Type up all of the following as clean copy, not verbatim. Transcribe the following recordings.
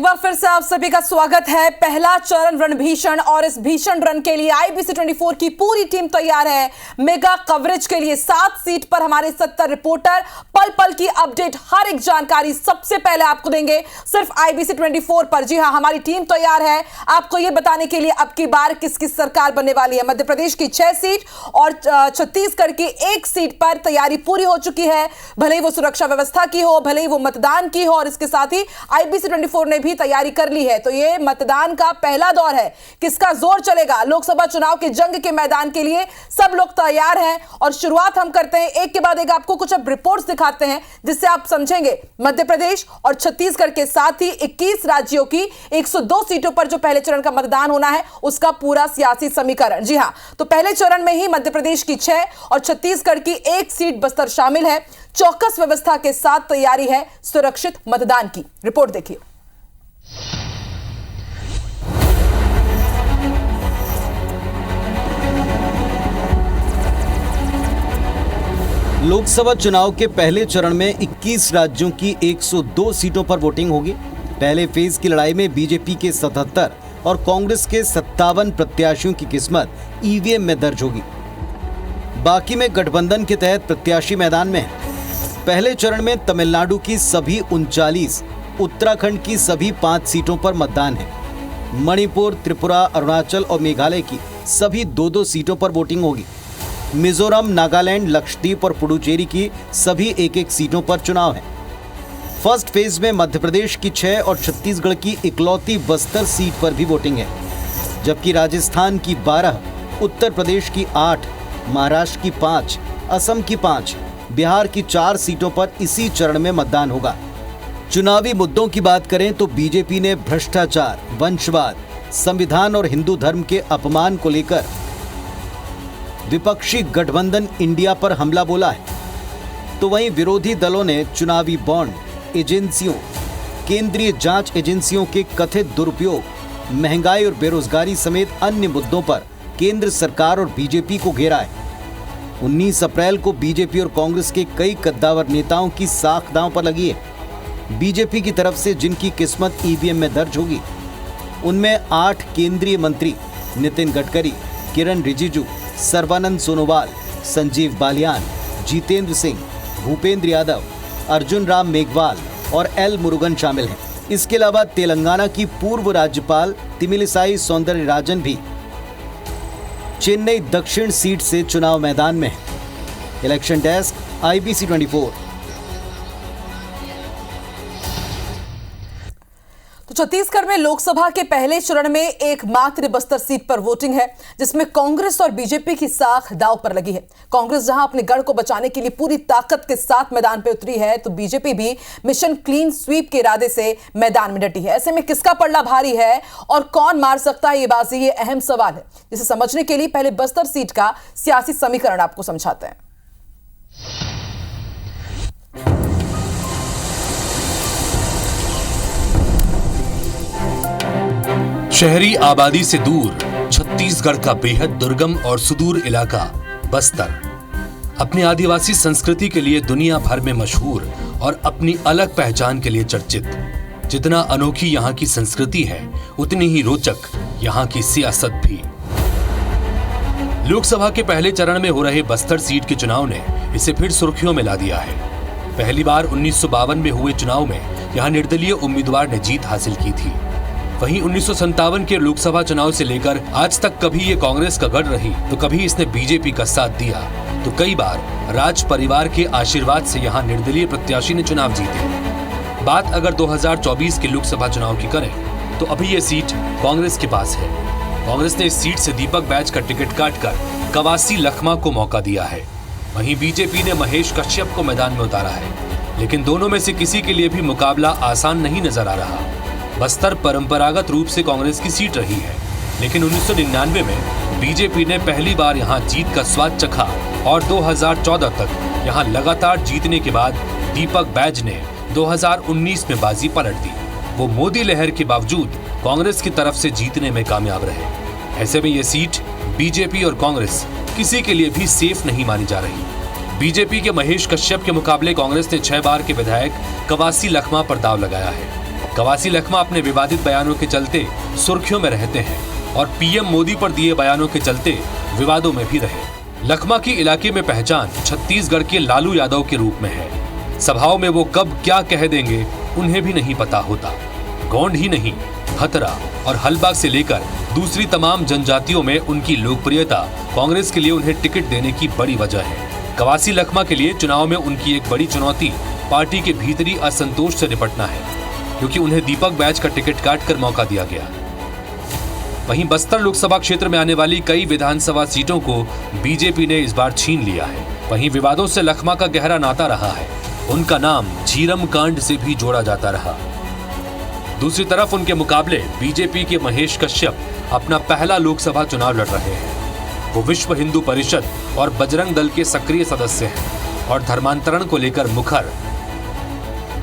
बार फिर से आप सभी का स्वागत है। पहला चरण रणभीषण और इस भीषण रण के लिए IBC 24 की पूरी टीम तैयार है। मेगा कवरेज के लिए 7 सीट पर हमारे 70 रिपोर्टर पल पल की अपडेट, हर एक जानकारी सबसे पहले आपको देंगे सिर्फ IBC 24 पर। जी हां, हमारी टीम तैयार है आपको यह बताने के लिए अब की बार किसकी सरकार बनने वाली है। मध्य प्रदेश की 6 सीट और छत्तीसगढ़ की 1 सीट पर तैयारी पूरी हो चुकी है, भले ही वो सुरक्षा व्यवस्था की हो, भले ही वो मतदान की हो, और इसके साथ ही IBC 24 ने भी तैयारी कर ली है। तो ये मतदान का पहला दौर है, किसका जोर चलेगा। लोकसभा चुनाव के जंग के मैदान के लिए सब लोग तैयार हैं और शुरुआत हम करते हैं एक के बाद एक। आपको कुछ अब रिपोर्ट्स दिखाते हैं जिससे आप समझेंगे मध्य प्रदेश और छत्तीसगढ़ के साथ ही 21 राज्यों की 102 सीटों पर जो पहले चरण का मतदान होना है उसका पूरा सियासी समीकरण। जी हां, तो पहले चरण में ही मध्य प्रदेश की 6 और छत्तीसगढ़ की 1 सीट बस्तर शामिल है। चौकस व्यवस्था के साथ तैयारी है सुरक्षित मतदान की। रिपोर्ट देखिए। लोकसभा चुनाव के पहले चरण में 21 राज्यों की 102 सीटों पर वोटिंग होगी। पहले फेज की लड़ाई में बीजेपी के 77 और कांग्रेस के 57 प्रत्याशियों की किस्मत ईवीएम में दर्ज होगी। बाकी में गठबंधन के तहत प्रत्याशी मैदान में हैं। पहले चरण में तमिलनाडु की सभी 39, उत्तराखंड की सभी 5 सीटों पर मतदान है। मणिपुर, त्रिपुरा, अरुणाचल और मेघालय की सभी 2-2 सीटों पर वोटिंग होगी। मिजोरम, नागालैंड, लक्षद्वीप और पुडुचेरी की सभी 1-1 सीटों पर चुनाव है। फर्स्ट फेज में मध्य प्रदेश की 6 और छत्तीसगढ़ की इकलौती बस्तर सीट पर भी वोटिंग है, जबकि राजस्थान की 12, उत्तर प्रदेश की 8, महाराष्ट्र की 5, असम की 5, बिहार की 4 सीटों पर इसी चरण में मतदान होगा। चुनावी मुद्दों की बात करें तो बीजेपी ने भ्रष्टाचार, वंशवाद, संविधान और हिंदू धर्म के अपमान को लेकर विपक्षी गठबंधन इंडिया पर हमला बोला है, तो वहीं विरोधी दलों ने चुनावी बॉन्ड, एजेंसियों, केंद्रीय जांच एजेंसियों के कथित दुरुपयोग, महंगाई और बेरोजगारी समेत अन्य मुद्दों पर केंद्र सरकार और बीजेपी को घेरा है। 19 अप्रैल को बीजेपी और कांग्रेस के कई कद्दावर नेताओं की साख दांव पर लगी है। बीजेपी की तरफ से जिनकी किस्मत ईवीएम में दर्ज होगी उनमें 8 केंद्रीय मंत्री नितिन गडकरी, किरण रिजिजू, सर्बानंद सोनोवाल, संजीव बालियान, जितेंद्र सिंह, भूपेंद्र यादव, अर्जुन राम मेघवाल और एल मुरुगन शामिल हैं। इसके अलावा तेलंगाना की पूर्व राज्यपाल तमिलिसाई सौंदरराजन भी चेन्नई दक्षिण सीट से चुनाव मैदान में है। Election desk, IBC 24। तो छत्तीसगढ़ में लोकसभा के पहले चरण में एकमात्र बस्तर सीट पर वोटिंग है, जिसमें कांग्रेस और बीजेपी की साख दांव पर लगी है। कांग्रेस जहां अपने गढ़ को बचाने के लिए पूरी ताकत के साथ मैदान पर उतरी है, तो बीजेपी भी मिशन क्लीन स्वीप के इरादे से मैदान में डटी है। ऐसे में किसका पलड़ा भारी है और कौन मार सकता है ये बाजी, ये अहम सवाल है, जिसे समझने के लिए पहले बस्तर सीट का सियासी समीकरण आपको समझाते हैं। शहरी आबादी से दूर छत्तीसगढ़ का बेहद दुर्गम और सुदूर इलाका बस्तर अपनी आदिवासी संस्कृति के लिए दुनिया भर में मशहूर और अपनी अलग पहचान के लिए चर्चित। जितना अनोखी यहाँ की संस्कृति है, उतनी ही रोचक यहाँ की सियासत भी। लोकसभा के पहले चरण में हो रहे बस्तर सीट के चुनाव ने इसे फिर सुर्खियों में ला दिया है। पहली बार 1952 में हुए चुनाव में यहाँ निर्दलीय उम्मीदवार ने जीत हासिल की थी। वहीं 1957 के लोकसभा चुनाव से लेकर आज तक कभी ये कांग्रेस का गढ़ रही, तो कभी इसने बीजेपी का साथ दिया, तो कई बार राज परिवार के आशीर्वाद से यहाँ निर्दलीय प्रत्याशी ने चुनाव जीते। बात अगर 2024 के लोकसभा चुनाव की करें तो अभी ये सीट कांग्रेस के पास है। कांग्रेस ने इस सीट से दीपक बैज का टिकट काटकर कवासी लखमा को मौका दिया है। वहीं बीजेपी ने महेश कश्यप को मैदान में उतारा है, लेकिन दोनों में से किसी के लिए भी मुकाबला आसान नहीं नजर आ रहा। बस्तर परंपरागत रूप से कांग्रेस की सीट रही है, लेकिन 1999 में बीजेपी ने पहली बार यहां जीत का स्वाद चखा और 2014 तक यहां लगातार जीतने के बाद दीपक बैज ने 2019 में बाजी पलट दी। वो मोदी लहर के बावजूद कांग्रेस की तरफ से जीतने में कामयाब रहे। ऐसे में यह सीट बीजेपी और कांग्रेस किसी के लिए भी सेफ नहीं मानी जा रही। बीजेपी के महेश कश्यप के मुकाबले कांग्रेस ने 6 बार के विधायक कवासी लखमा पर दाव लगाया है। कवासी लखमा अपने विवादित बयानों के चलते सुर्खियों में रहते हैं और पीएम मोदी पर दिए बयानों के चलते विवादों में भी रहे। लखमा की इलाके में पहचान छत्तीसगढ़ के लालू यादव के रूप में है। सभाओं में वो कब क्या कह देंगे उन्हें भी नहीं पता होता। गोंड ही नहीं, खतरा और हलबाग से लेकर दूसरी तमाम जनजातियों में उनकी लोकप्रियता कांग्रेस के लिए उन्हें टिकट देने की बड़ी वजह है। कवासी लखमा के लिए चुनाव में उनकी एक बड़ी चुनौती पार्टी के भीतरी असंतोष से निपटना है, क्योंकि उन्हें दीपक बैच का टिकट काटकर मौका दिया गया। वहीं बस्तर लोकसभा क्षेत्र में आने वाली कई विधानसभा सीटों को बीजेपी ने इस बार छीन लिया है। वहीं विवादों से लखमा का गहरा नाता रहा है। उनका नाम झीरम कांड से भी जोड़ा जाता रहा। दूसरी तरफ उनके मुकाबले बीजेपी के महेश कश्यप अपना पहला लोकसभा चुनाव लड़ रहे हैं। वो विश्व हिंदू परिषद और बजरंग दल के सक्रिय सदस्य हैं और धर्मांतरण को लेकर मुखर।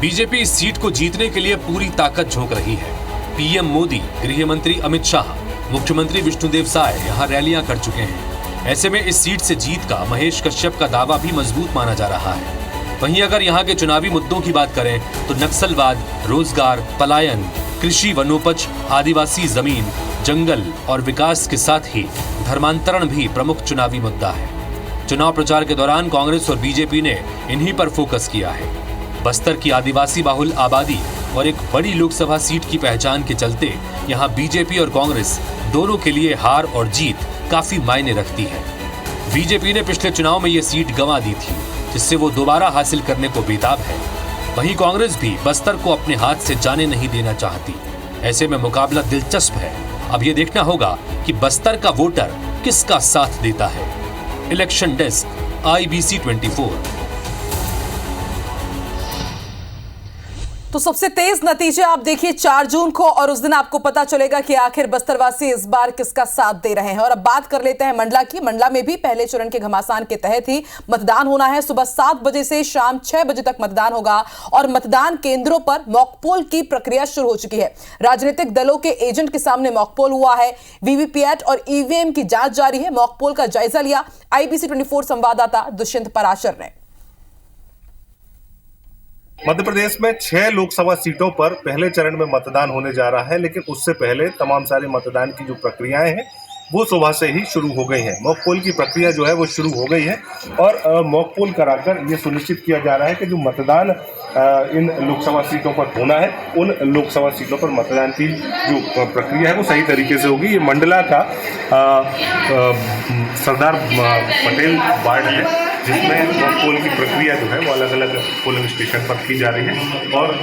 बीजेपी इस सीट को जीतने के लिए पूरी ताकत झोंक रही है। पीएम मोदी, गृह मंत्री अमित शाह, मुख्यमंत्री विष्णुदेव साय यहाँ रैलियां कर चुके हैं। ऐसे में इस सीट से जीत का महेश कश्यप का दावा भी मजबूत माना जा रहा है। वहीं अगर यहाँ के चुनावी मुद्दों की बात करें तो नक्सलवाद, रोजगार, पलायन, कृषि, वनोपज, आदिवासी जमीन, जंगल और विकास के साथ ही धर्मांतरण भी प्रमुख चुनावी मुद्दा है। चुनाव प्रचार के दौरान कांग्रेस और बीजेपी ने इन्हीं पर फोकस किया है। बस्तर की आदिवासी बाहुल आबादी और एक बड़ी लोकसभा सीट की पहचान के चलते यहाँ बीजेपी और कांग्रेस दोनों के लिए हार और जीत काफी मायने रखती है। बीजेपी ने पिछले चुनाव में ये सीट गंवा दी थी, जिससे वो दोबारा हासिल करने को बेताब है। वहीं कांग्रेस भी बस्तर को अपने हाथ से जाने नहीं देना चाहती। ऐसे में मुकाबला दिलचस्प है। अब ये देखना होगा कि बस्तर का वोटर किसका साथ देता है। Election desk, IBC 24। तो सबसे तेज नतीजे आप देखिए 4 जून को, और उस दिन आपको पता चलेगा कि आखिर बस्तरवासी इस बार किसका साथ दे रहे हैं। और अब बात कर लेते हैं मंडला की। मंडला में भी पहले चरण के घमासान के तहत ही मतदान होना है। सुबह 7 बजे से शाम 6 बजे तक मतदान होगा और मतदान केंद्रों पर मॉकपोल की प्रक्रिया शुरू हो चुकी है। राजनीतिक दलों के एजेंट के सामने मॉकपोल हुआ है। वीवीपैट और ईवीएम की जांच जारी है। मॉकपोल का जायजा लिया IBC 24 संवाददाता दुष्यंत पराशर ने। मध्य प्रदेश में 6 लोकसभा सीटों पर पहले चरण में मतदान होने जा रहा है, लेकिन उससे पहले तमाम सारे मतदान की जो प्रक्रियाएं हैं वो सुबह से ही शुरू हो गई है। मॉक पोल की प्रक्रिया जो है वो शुरू हो गई है और मॉक पोल कराकर ये सुनिश्चित किया जा रहा है कि जो मतदान इन लोकसभा सीटों पर होना है, उन लोकसभा सीटों पर मतदान की जो प्रक्रिया है वो सही तरीके से होगी। ये मंडला का सरदार पटेल वार्ड है, जिसमें मॉक पोल की प्रक्रिया जो है वो अलग अलग पोलिंग स्टेशन पर की जा रही है और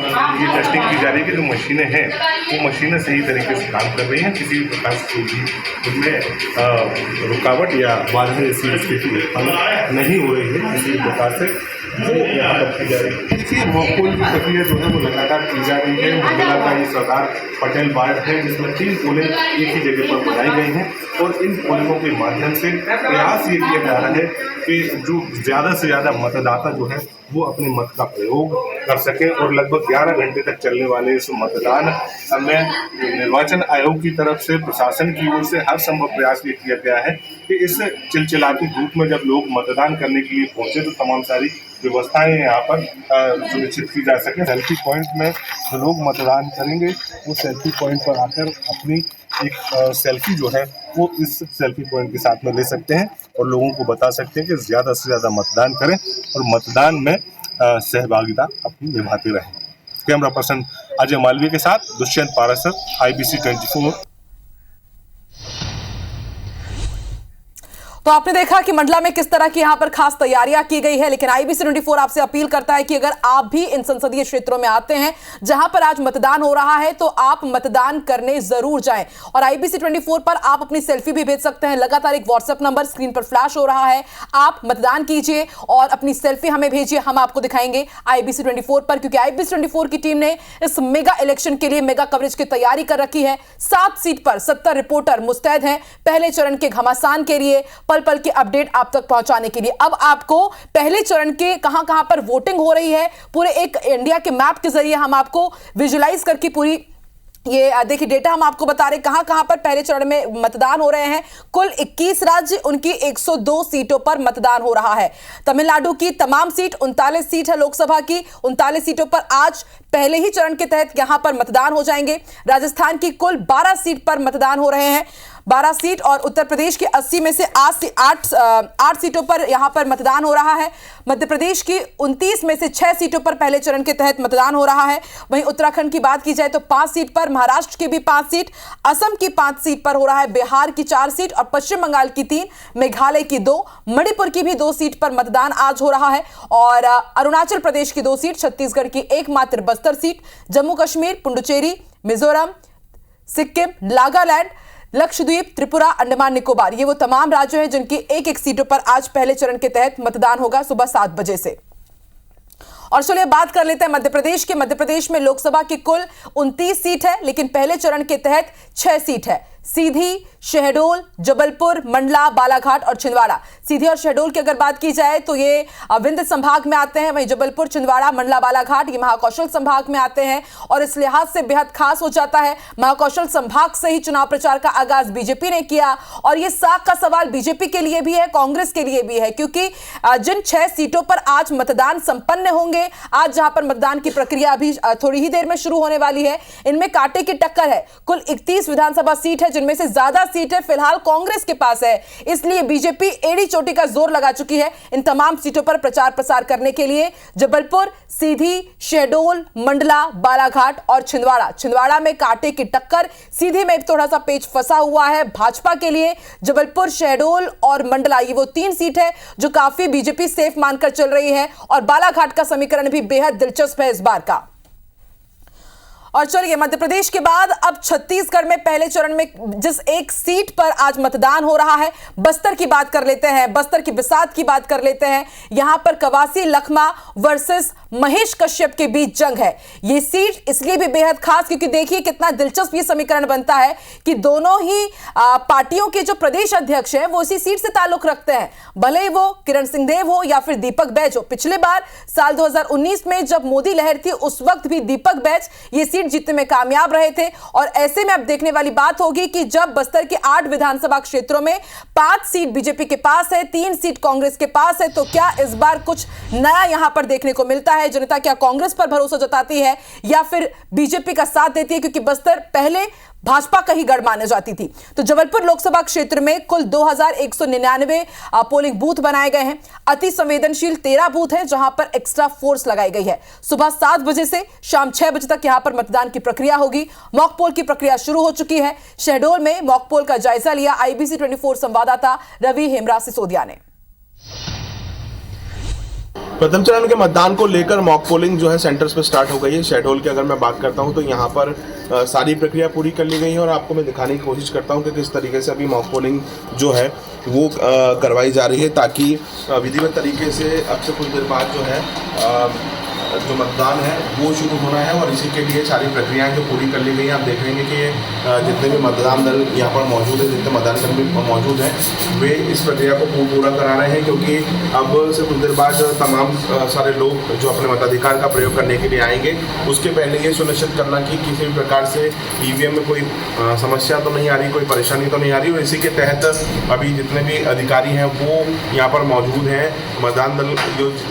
ये टेस्टिंग की जा रही है कि जो मशीनें हैं वो मशीनें सही तरीके से काम कर रही हैं। किसी भी प्रकार से उनमें रुकावट या बाधा जैसी स्थिति नहीं हो रही है। किसी भी प्रकार से यहाँ पर की जा रही है। देखिए, मॉक पोल की प्रक्रिया जो है वो लगातार की जा रही है। मंडला का ये सरदार पटेल वार्ड है, जिसमें 3 पोलिंग एक ही जगह पर बनाई गई हैं और इन पोलिंगों के माध्यम से प्रयास ये किया जा रहा है कि जो ज़्यादा से ज़्यादा मतदाता जो है वो अपने मत का प्रयोग कर सकें और लगभग 11 घंटे तक चलने वाले इस मतदान में निर्वाचन आयोग की तरफ से, प्रशासन की ओर से हर संभव प्रयास ये किया गया है कि इस चिलचिलाती धूप में जब लोग मतदान करने के लिए पहुंचे तो तमाम सारी व्यवस्थाएं यहाँ पर सुनिश्चित की जा सके। सेल्फी पॉइंट में जो लोग मतदान करेंगे वो सेल्फी पॉइंट पर आकर अपनी एक सेल्फी जो है वो इस सेल्फी पॉइंट के साथ में ले सकते हैं और लोगों को बता सकते हैं कि ज़्यादा से ज़्यादा मतदान करें और मतदान में सहभागिता अपनी निभाते रहें। कैमरा पर्सन अजय मालवीय के साथ दुष्यंत पारासर, IBC 24। तो आपने देखा कि मंडला में किस तरह की यहां पर खास तैयारियां की गई है, लेकिन IBC 24 आपसे अपील करता है कि अगर आप भी इन संसदीय क्षेत्रों में आते हैं जहां पर आज मतदान हो रहा है तो आप मतदान करने जरूर जाएं। और IBC 24 पर आप अपनी सेल्फी भी भेज सकते हैं। लगातार एक WhatsApp नंबर स्क्रीन पर फ्लैश हो रहा है, आप मतदान कीजिए और अपनी सेल्फी हमें भेजिए, हम आपको दिखाएंगे IBC 24 पर, क्योंकि IBC 24 की टीम ने इस मेगा इलेक्शन के लिए मेगा कवरेज की तैयारी कर रखी है। 7 सीट पर 70 रिपोर्टर मुस्तैद हैं पहले चरण के घमासान के लिए, पल की अपडेट आप तक पहुंचाने के लिए। अब आपको पहले चरण के कहां पर वोटिंग हो रही है पूरे एक इंडिया के मैप के जरिए हम आपको विजुलाइज करके पूरी ये देखिए डेटा हम आपको बता रहे कहां कहां पर पहले चरण में मतदान हो रहे हैं। कुल 21 राज्य उनकी 102 सीटों पर मतदान हो रहा है। तमिलनाडु की तमाम सीट 39 सीट है लोकसभा की, 39 सीटों पर आज पहले ही चरण के तहत यहां पर मतदान हो जाएंगे। राजस्थान की कुल 12 सीट पर मतदान हो रहे हैं, 12 सीट, और उत्तर प्रदेश की 80 में से 8 सीटों पर यहां पर मतदान हो रहा है। मध्य प्रदेश की 29 में से 6 सीटों पर पहले चरण के तहत मतदान हो रहा है। वहीं उत्तराखंड की बात की जाए तो 5 सीट पर, महाराष्ट्र की भी 5 सीट, असम की 5 सीट पर हो रहा है, बिहार की 4 सीट और पश्चिम बंगाल की 3, मेघालय की 2, मणिपुर की भी 2 सीट पर मतदान आज हो रहा है, और अरुणाचल प्रदेश की 2 सीट, छत्तीसगढ़ की एकमात्र बस्तर सीट, जम्मू कश्मीर, पुडुचेरी, मिजोरम, सिक्किम, नागालैंड, लक्षद्वीप, त्रिपुरा, अंडमान निकोबार, ये वो तमाम राज्य हैं जिनकी एक एक सीटों पर आज पहले चरण के तहत मतदान होगा सुबह 7 बजे से। और चलिए बात कर लेते हैं मध्य प्रदेश के। मध्य प्रदेश में लोकसभा की कुल 29 सीट है, लेकिन पहले चरण के तहत 6 सीट है। सीधी, शहडोल, जबलपुर, मंडला, बालाघाट और छिंदवाड़ा। सीधी और शहडोल की अगर बात की जाए तो ये विंध्य संभाग में आते हैं, वहीं जबलपुर, छिंदवाड़ा, मंडला, बालाघाट ये महाकौशल संभाग में आते हैं, और इस लिहाज से बेहद खास हो जाता है। महाकौशल संभाग से ही चुनाव प्रचार का आगाज बीजेपी ने किया, और ये साख का सवाल बीजेपी के लिए भी है, कांग्रेस के लिए भी है, क्योंकि जिन 6 सीटों पर आज मतदान संपन्न होंगे, आज जहां पर मतदान की प्रक्रिया अभी थोड़ी ही देर में शुरू होने वाली है, इनमें कांटे की टक्कर है। कुल 31 विधानसभा सीट है, जिनमें से ज्यादा सीटें फिलहाल कांग्रेस के पास है, इसलिए बीजेपी एड़ी चोटी का जोर लगा चुकी है इन तमाम सीटों पर प्रचार प्रसार करने के लिए। जबलपुर, सीधी, शहडोल, मंडला, बालाघाट और छिंदवाड़ा में कांटे की टक्कर। सीधी में थोड़ा सा पेच फंसा हुआ है भाजपा के लिए। जबलपुर, शहडोल और मंडला ये वो 3 सीट है जो काफी बीजेपी सेफ मानकर चल रही है, और बालाघाट का समीकरण भी बेहद दिलचस्प है इस बार का। और चलिए मध्य प्रदेश के बाद अब छत्तीसगढ़ में पहले चरण में जिस एक सीट पर आज मतदान हो रहा है, बस्तर की बात कर लेते हैं, बस्तर की बिसात की बात कर लेते हैं। यहां पर कवासी लखमा वर्सेस महेश कश्यप के बीच जंग है। यह सीट इसलिए भी बेहद खास क्योंकि देखिए कितना दिलचस्प ये समीकरण बनता है कि दोनों ही पार्टियों के जो प्रदेश अध्यक्ष हैं वो इसी सीट से ताल्लुक रखते हैं, भले ही वो किरण सिंहदेव हो या फिर दीपक बैज हो। पिछले बार साल 2019 में जब मोदी लहर थी उस वक्त भी दीपक बैज ये सीट जीतने में कामयाब रहे थे, और ऐसे में अब देखने वाली बात होगी कि जब बस्तर के 8 विधानसभा क्षेत्रों में 5 सीट बीजेपी के पास है, 3 सीट कांग्रेस के पास है, तो क्या इस बार कुछ नया यहां पर देखने को मिलता है? जनता क्या कांग्रेस पर भरोसा जताती है या फिर बीजेपी का साथ देती है, क्योंकि बस्तर पहले भाजपा का ही गढ़ मानी जाती थी। तो जबलपुर लोकसभा क्षेत्र में कुल 2199 पोलिंग बूथ बनाए गए हैं। अति संवेदनशील 13 बूथ हैं जहां पर एक्स्ट्रा फोर्स लगाई गई है। सुबह 7 बजे से शाम 6 बजे तक यहां पर मतदान की प्रक्रिया होगी। मॉक पोल की प्रक्रिया शुरू हो चुकी है। शहडोल में मॉक पोल का जायजा लिया IBC 24 संवाददाता रवि हेमरा सिसोदिया ने। प्रथम चरण के मतदान को लेकर मॉक पोलिंग जो है सेंटर्स पर स्टार्ट हो गई है। शहडोल की अगर मैं बात करता हूं तो यहां पर सारी प्रक्रिया पूरी कर ली गई है, और आपको मैं दिखाने की कोशिश करता हूं कि किस तरीके से अभी मॉक पोलिंग जो है वो करवाई जा रही है, ताकि विधिवत तरीके से अब से कुछ देर बाद जो है जो मतदान है वो शुरू होना है, और इसी के लिए सारी प्रक्रियाएं जो पूरी कर ली गई हैं। आप देखेंगे कि जितने भी मतदान दल यहाँ पर मौजूद है, जितने मतदान कर्मी मौजूद हैं, वे इस प्रक्रिया को पूरा करा रहे हैं, क्योंकि अब से कुछ देर बाद तमाम सारे लोग जो अपने मताधिकार का प्रयोग करने के लिए आएंगे, उसके पहले ये सुनिश्चित करना कि किसी भी प्रकार से EVM में कोई समस्या तो नहीं आ रही, कोई परेशानी तो नहीं आ रही, और इसी के तहत अभी जितने भी अधिकारी हैं वो यहाँ पर मौजूद हैं। मतदान दल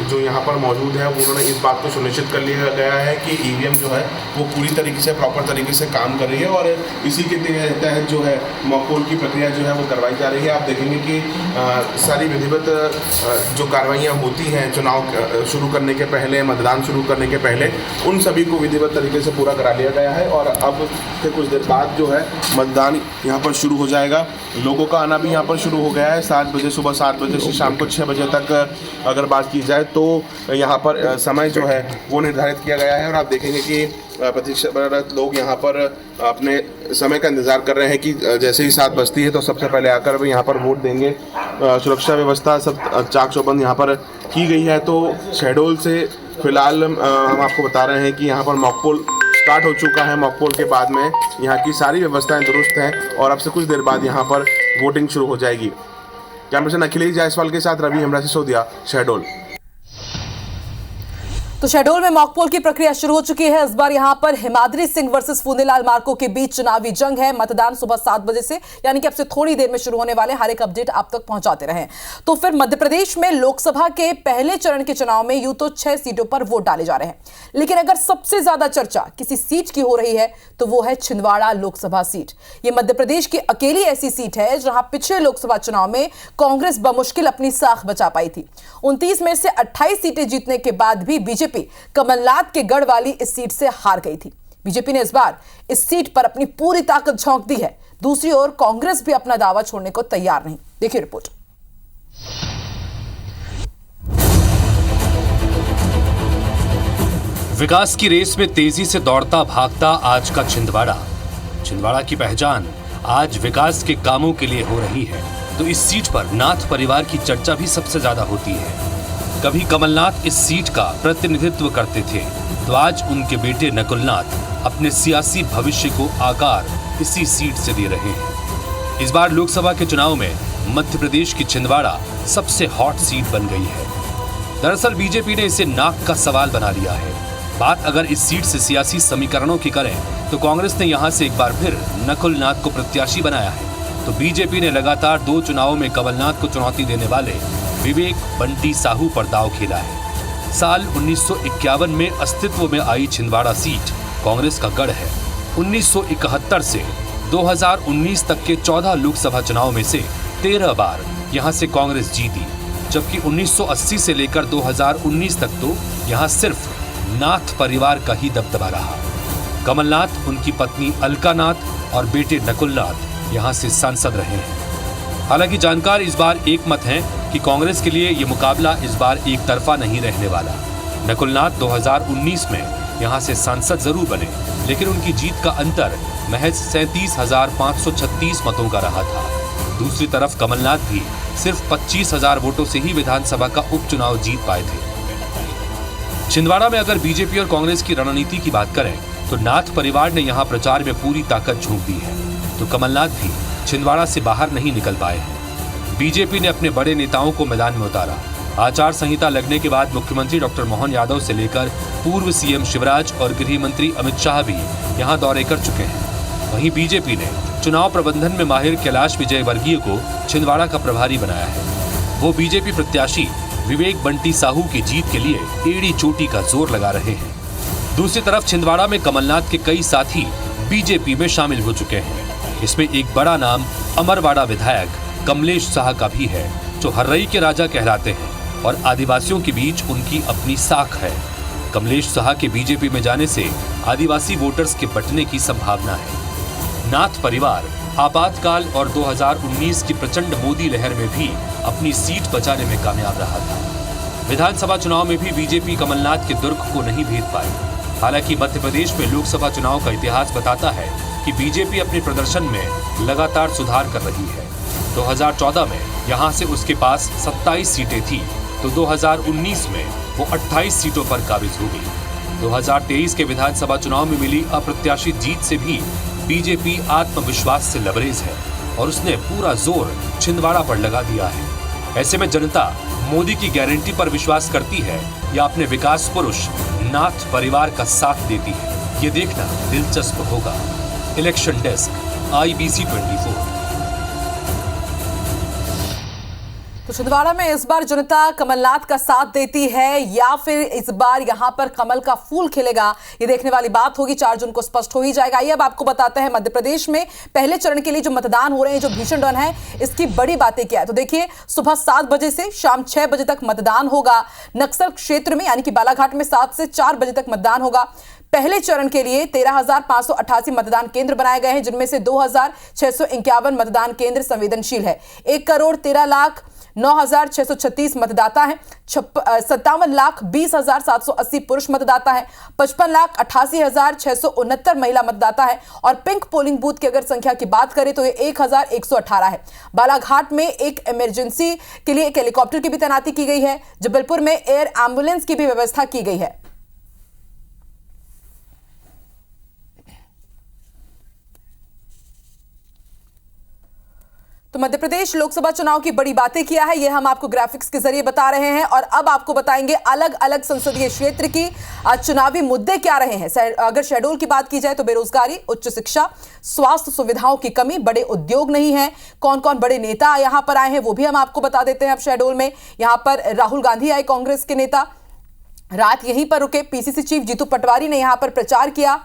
जो यहाँ पर मौजूद है उन्होंने इस बात को सुनिश्चित कर लिया गया है कि EVM जो है वो पूरी तरीके से प्रॉपर तरीके से काम कर रही है, और इसी के तहत जो है मॉक पोल की प्रक्रिया जो है वो करवाई जा रही है। आप देखेंगे कि सारी विधिवत जो कार्रवाइयाँ होती हैं चुनाव शुरू करने के पहले, मतदान शुरू करने के पहले, उन सभी को विधिवत तरीके से पूरा करा लिया गया है, और अब से कुछ देर बाद जो है मतदान यहाँ पर शुरू हो जाएगा। लोगों का आना भी यहाँ पर शुरू हो गया है। 7 बजे, सुबह 7 बजे से शाम को 6 बजे तक अगर बात की जाए तो यहाँ पर समय जो है वो निर्धारित किया गया है, और आप देखेंगे कि प्रतिशत लोग यहाँ पर अपने समय का इंतज़ार कर रहे हैं कि जैसे ही 7 बजती है तो सबसे पहले आकर वे यहाँ पर वोट देंगे। सुरक्षा व्यवस्था सब चाक चौबंद यहाँ पर की गई है। तो शहडोल से फिलहाल हम आपको बता रहे हैं कि यहाँ पर मॉक पोल स्टार्ट हो चुका है। मॉक पोल के बाद में यहाँ की सारी व्यवस्थाएं दुरुस्त हैं, और अब से कुछ देर बाद यहाँ पर वोटिंग शुरू हो जाएगी। कैमरा पर्सन अखिलेश जायसवाल के साथ रवि हेमरा सिसोदिया, शहडोल। तो शहडोल में मॉकपोल की प्रक्रिया शुरू हो चुकी है। इस बार यहां पर हिमाद्री सिंह वर्सेस फूंदेलाल मार्को के बीच चुनावी जंग है। मतदान सुबह 7 बजे से यानी कि अब से थोड़ी देर में शुरू होने वाले। हर एक अपडेट आप तक पहुंचाते रहें। तो फिर मध्य प्रदेश में लोकसभा के पहले चरण के चुनाव में यूं तो 6 सीटों पर वोट डाले जा रहे हैं, लेकिन अगर सबसे ज्यादा चर्चा किसी सीट की हो रही है तो वो है छिंदवाड़ा लोकसभा सीट। ये मध्य प्रदेश की अकेली ऐसी सीट है जहां पिछले लोकसभा चुनाव में कांग्रेस बमुश्किल अपनी साख बचा पाई थी। 29 में से 28 सीटें जीतने के बाद भी बीजेपी कमलनाथ के गढ़ वाली इस सीट से हार गई थी। बीजेपी ने इस बार इस सीट पर अपनी पूरी ताकत झोंक दी है। दूसरी ओर कांग्रेस भी अपना दावा छोड़ने को तैयार नहीं। देखिए रिपोर्ट। विकास की रेस में तेजी से दौड़ता भागता आज का छिंदवाड़ा की पहचान आज विकास के कामों के लिए हो रही है। तो इस सीट पर नाथ परिवार की चर्चा भी सबसे ज्यादा होती है। कभी कमलनाथ इस सीट का प्रतिनिधित्व करते थे, तो आज उनके बेटे नकुलनाथ अपने सियासी भविष्य को आकार इसी सीट से दे रहे हैं। इस बार लोकसभा के चुनाव में मध्य प्रदेश की छिंदवाड़ा सबसे हॉट सीट बन गई है। दरअसल बीजेपी ने इसे नाक का सवाल बना लिया है। बात अगर इस सीट से सियासी समीकरणों की करें तो कांग्रेस ने यहां से एक बार फिर नकुलनाथ को प्रत्याशी बनाया है। तो बीजेपी ने लगातार 2 चुनावों में कमलनाथ को चुनौती देने वाले विवेक बंटी साहू पर दांव खेला है। साल 1951 में अस्तित्व में आई छिंदवाड़ा सीट कांग्रेस का गढ़ है। 1971 से 2019 तक के 14 लोकसभा चुनाव में से 13 बार यहां से कांग्रेस जीती, जबकि 1980 से लेकर 2019 तक तो यहां सिर्फ नाथ परिवार का ही दबदबा रहा। कमलनाथ, उनकी पत्नी अलकानाथ और बेटे नकुलनाथ यहां से सांसद रहे हैं। हालांकि जानकार इस बार एक मत हैं कि कांग्रेस के लिए ये मुकाबला इस बार एक तरफा नहीं रहने वाला। नकुलनाथ 2019 में यहां से सांसद जरूर बने, लेकिन उनकी जीत का अंतर महज 37,536 मतों का रहा था। दूसरी तरफ कमलनाथ भी सिर्फ 25,000 वोटों से ही विधानसभा का उपचुनाव जीत पाए थे। छिंदवाड़ा में अगर बीजेपी और कांग्रेस की रणनीति की बात करें तो नाथ परिवार ने यहां प्रचार में पूरी ताकत झोंक दी है, तो कमलनाथ भी छिंदवाड़ा से बाहर नहीं निकल पाए हैं। बीजेपी ने अपने बड़े नेताओं को मैदान में उतारा। आचार संहिता लगने के बाद मुख्यमंत्री डॉक्टर मोहन यादव से लेकर पूर्व सीएम शिवराज और गृह मंत्री अमित शाह भी यहां दौरे कर चुके हैं। वहीं बीजेपी ने चुनाव प्रबंधन में माहिर कैलाश विजयवर्गीय को छिंदवाड़ा का प्रभारी बनाया है। वो बीजेपी प्रत्याशी विवेक बंटी साहू की जीत के लिए एड़ी चोटी का जोर लगा रहे हैं। दूसरी तरफ छिंदवाड़ा में कमलनाथ के कई साथी बीजेपी में शामिल हो चुके हैं। इसमें एक बड़ा नाम अमरवाड़ा विधायक कमलेश शाह का भी है, जो हर्रई के राजा कहलाते हैं और आदिवासियों के बीच उनकी अपनी साख है। कमलेश शाह के बीजेपी में जाने से आदिवासी वोटर्स के बंटने की संभावना है। नाथ परिवार आपातकाल और 2019 की प्रचंड मोदी लहर में भी अपनी सीट बचाने में कामयाब रहा था। विधानसभा चुनाव में भी बीजेपी कमलनाथ के दुर्ग को नहीं भेद पाई। हालांकि मध्य प्रदेश में लोकसभा चुनाव का इतिहास बताता है कि बीजेपी अपने प्रदर्शन में लगातार सुधार कर रही है। 2014 में यहां से उसके पास 27 सीटें थी, तो 2019 में वो 28 सीटों पर काबिज हो गई। 2023 के विधानसभा चुनाव में मिली अप्रत्याशित जीत से भी बीजेपी आत्मविश्वास से लबरेज है और उसने पूरा जोर छिंदवाड़ा पर लगा दिया है। ऐसे में जनता मोदी की गारंटी पर विश्वास करती है या अपने विकास पुरुष नाथ परिवार का साथ देती है, ये देखना दिलचस्प होगा। Election desk, IBC 24। तो छिंदवाड़ा में इस बार जनता कमलनाथ का साथ देती है या फिर इस बार यहां पर कमल का फूल खिलेगा, ये देखने वाली बात होगी। 4 जून को स्पष्ट हो ही जाएगा। ये अब आपको बताते हैं मध्य प्रदेश में पहले चरण के लिए जो मतदान हो रहे हैं, जो भीषण रन है, इसकी बड़ी बातें क्या है। तो देखिए, सुबह 7 बजे से शाम 6 बजे तक मतदान होगा। नक्सल क्षेत्र में यानी कि बालाघाट में 7 से 4 बजे तक मतदान होगा। पहले चरण के लिए 13,588 मतदान केंद्र बनाए गए हैं, जिनमें से 2,651 मतदान केंद्र संवेदनशील है। 1,09,636 मतदाता हैं। 57,20,780 पुरुष मतदाता हैं। 55,88,669 महिला मतदाता है। और पिंक पोलिंग बूथ की अगर संख्या की बात करें तो ये 1,118 है। बालाघाट में एक इमरजेंसी के लिए एक हेलीकॉप्टर की भी तैनाती की गई है। जबलपुर में एयर एम्बुलेंस की भी व्यवस्था की गई है। तो तो मध्य प्रदेश लोकसभा चुनाव की बड़ी बातें किया है, ये हम आपको ग्राफिक्स के जरिए बता रहे हैं। और अब आपको बताएंगे अलग अलग संसदीय क्षेत्र की चुनावी मुद्दे क्या रहे हैं। अगर शेड्यूल की बात की जाए तो बेरोजगारी, उच्च शिक्षा, स्वास्थ्य सुविधाओं की कमी, बड़े उद्योग नहीं है, कौन कौन बड़े नेता यहां पर आए हैं वो भी हम आपको बता देते हैं। अब शेड्यूल में यहां पर राहुल गांधी आए, कांग्रेस के नेता, रात यहीं पर रुके। पीसीसी चीफ जीतू पटवारी ने यहां पर प्रचार किया।